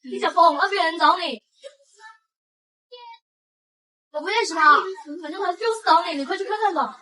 你想疯了？别人找你。我不认识他，反正他就是找你，你快去看看吧。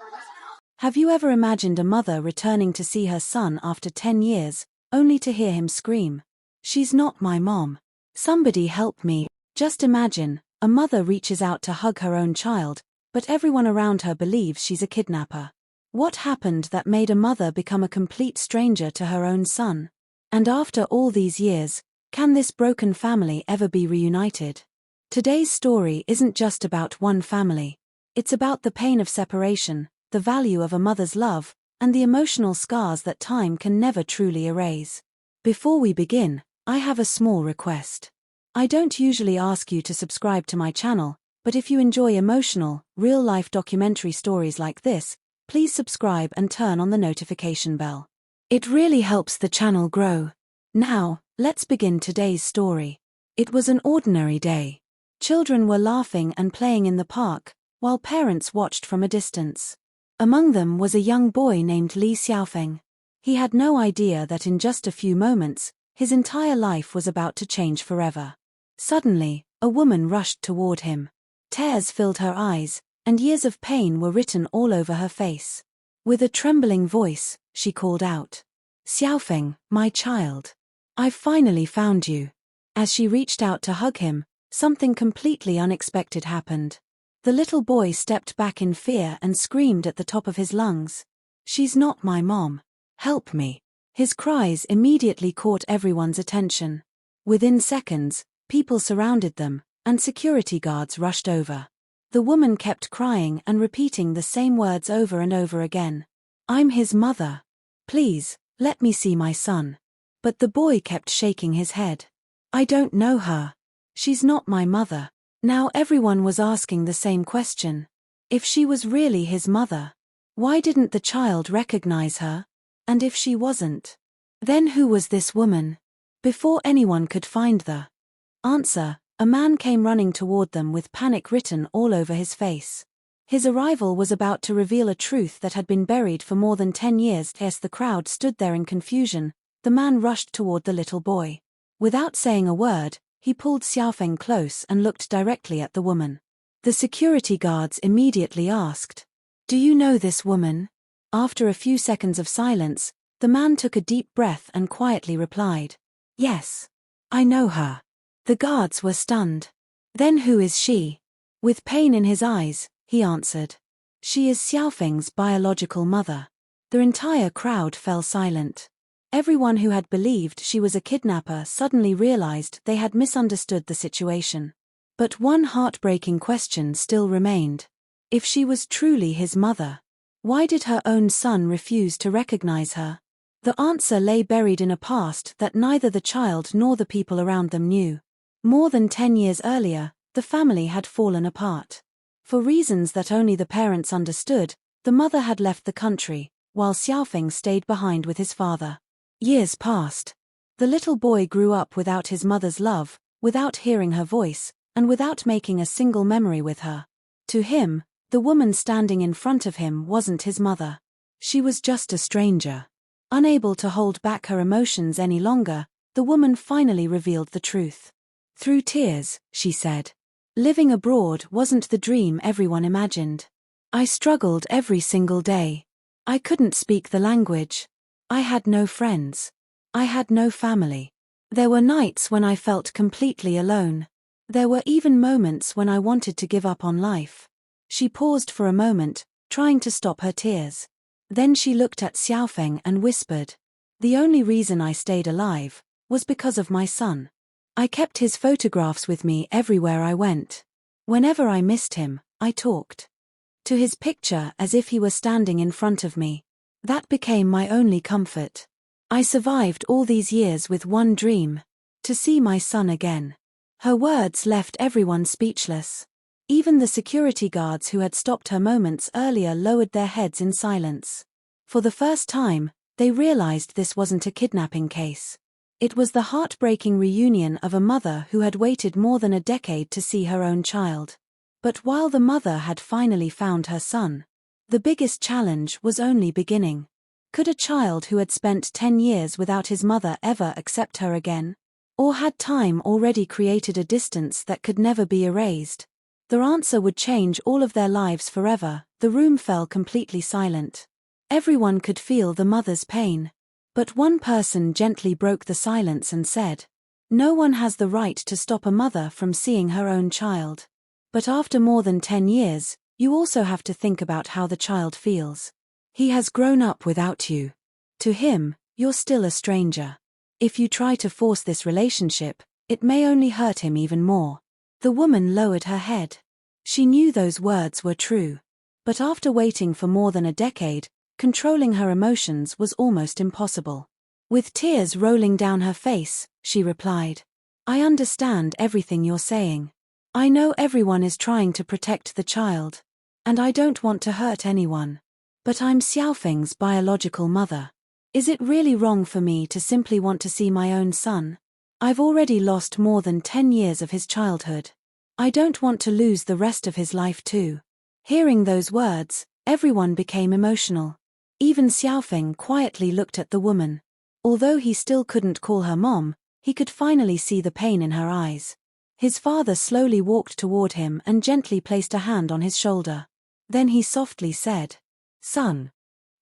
Have you ever imagined a mother returning to see her son after 10 years, only to hear him scream, "She's not my mom. Somebody help me." Just imagine, a mother reaches out to hug her own child, but everyone around her believes she's a kidnapper. What happened that made a mother become a complete stranger to her own son? And after all these years, can this broken family ever be reunited? Today's story isn't just about one family. It's about the pain of separation, the value of a mother's love, and the emotional scars that time can never truly erase. Before we begin, I have a small request. I don't usually ask you to subscribe to my channel, but if you enjoy emotional, real-life documentary stories like this, please subscribe and turn on the notification bell. It really helps the channel grow. Now, let's begin today's story. It was an ordinary day. Children were laughing and playing in the park, while parents watched from a distance. Among them was a young boy named Li Xiaofeng. He had no idea that in just a few moments, his entire life was about to change forever. Suddenly, a woman rushed toward him. Tears filled her eyes, and years of pain were written all over her face. With a trembling voice, she called out, "Xiaofeng, my child. I've finally found you." As she reached out to hug him, something completely unexpected happened. The little boy stepped back in fear and screamed at the top of his lungs, "She's not my mom. Help me." His cries immediately caught everyone's attention. Within seconds, people surrounded them, and security guards rushed over. The woman kept crying and repeating the same words over and over again. "I'm his mother. Please, let me see my son." But the boy kept shaking his head. "I don't know her. She's not my mother." Now everyone was asking the same question. If she was really his mother, why didn't the child recognize her? And if she wasn't, then who was this woman? Before anyone could find the answer, a man came running toward them with panic written all over his face. His arrival was about to reveal a truth that had been buried for more than 10 years. As the crowd stood there in confusion, the man rushed toward the little boy. Without saying a word, he pulled Xiaofeng close and looked directly at the woman. The security guards immediately asked, "Do you know this woman?" After a few seconds of silence, the man took a deep breath and quietly replied, "Yes, I know her." The guards were stunned. "Then who is she?" With pain in his eyes, he answered, "She is Xiaofeng's biological mother." The entire crowd fell silent. Everyone who had believed she was a kidnapper suddenly realized they had misunderstood the situation. But one heartbreaking question still remained. If she was truly his mother, why did her own son refuse to recognize her? The answer lay buried in a past that neither the child nor the people around them knew. More than 10 years earlier, the family had fallen apart. For reasons that only the parents understood, the mother had left the country, while Xiaofeng stayed behind with his father. Years passed. The little boy grew up without his mother's love, without hearing her voice, and without making a single memory with her. To him, the woman standing in front of him wasn't his mother. She was just a stranger. Unable to hold back her emotions any longer, the woman finally revealed the truth. Through tears, she said, "Living abroad wasn't the dream everyone imagined. I struggled every single day. I couldn't speak the language. I had no friends. I had no family. There were nights when I felt completely alone. There were even moments when I wanted to give up on life." She paused for a moment, trying to stop her tears. Then she looked at Xiaofeng and whispered, "The only reason I stayed alive was because of my son. I kept his photographs with me everywhere I went. Whenever I missed him, I talked to his picture as if he were standing in front of me. That became my only comfort. I survived all these years with one dream: to see my son again." Her words left everyone speechless. Even the security guards who had stopped her moments earlier lowered their heads in silence. For the first time, they realized this wasn't a kidnapping case. It was the heartbreaking reunion of a mother who had waited more than a decade to see her own child. But while the mother had finally found her son, the biggest challenge was only beginning. Could a child who had spent 10 years without his mother ever accept her again? Or had time already created a distance that could never be erased? Their answer would change all of their lives forever. The room fell completely silent. Everyone could feel the mother's pain. But one person gently broke the silence and said, "No one has the right to stop a mother from seeing her own child. But after more than 10 years, you also have to think about how the child feels. He has grown up without you. To him, you're still a stranger. If you try to force this relationship, it may only hurt him even more." The woman lowered her head. She knew those words were true. But after waiting for more than a decade, controlling her emotions was almost impossible. With tears rolling down her face, she replied, "I understand everything you're saying. I know everyone is trying to protect the child. And I don't want to hurt anyone. But I'm Xiaofeng's biological mother. Is it really wrong for me to simply want to see my own son? I've already lost more than 10 years of his childhood. I don't want to lose the rest of his life too." Hearing those words, everyone became emotional. Even Xiaofeng quietly looked at the woman. Although he still couldn't call her mom, he could finally see the pain in her eyes. His father slowly walked toward him and gently placed a hand on his shoulder. Then he softly said, "Son,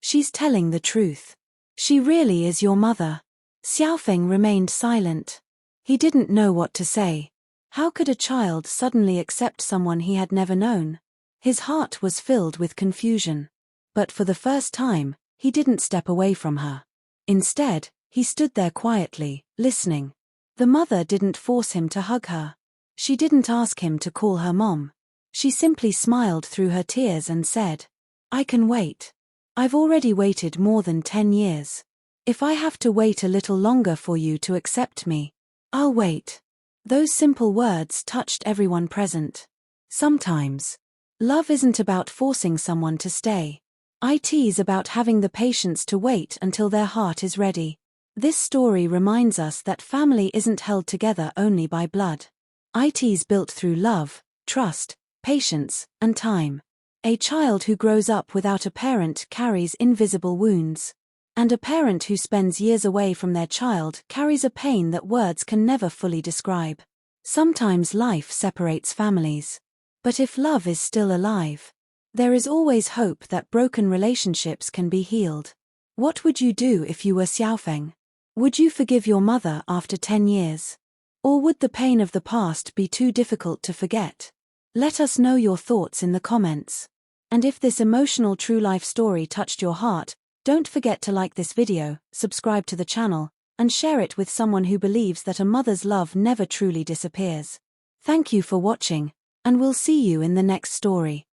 she's telling the truth. She really is your mother." Xiaofeng remained silent. He didn't know what to say. How could a child suddenly accept someone he had never known? His heart was filled with confusion. But for the first time, he didn't step away from her. Instead, he stood there quietly, listening. The mother didn't force him to hug her. She didn't ask him to call her mom. She simply smiled through her tears and said, "I can wait. I've already waited more than 10 years. If I have to wait a little longer for you to accept me, I'll wait." Those simple words touched everyone present. Sometimes, love isn't about forcing someone to stay. It's about having the patience to wait until their heart is ready. This story reminds us that family isn't held together only by blood. It's built through love, trust, patience, and time. A child who grows up without a parent carries invisible wounds. And a parent who spends years away from their child carries a pain that words can never fully describe. Sometimes life separates families. But if love is still alive, there is always hope that broken relationships can be healed. What would you do if you were Xiaofeng? Would you forgive your mother after 10 years? Or would the pain of the past be too difficult to forget? Let us know your thoughts in the comments. And if this emotional true-life story touched your heart, don't forget to like this video, subscribe to the channel, and share it with someone who believes that a mother's love never truly disappears. Thank you for watching, and we'll see you in the next story.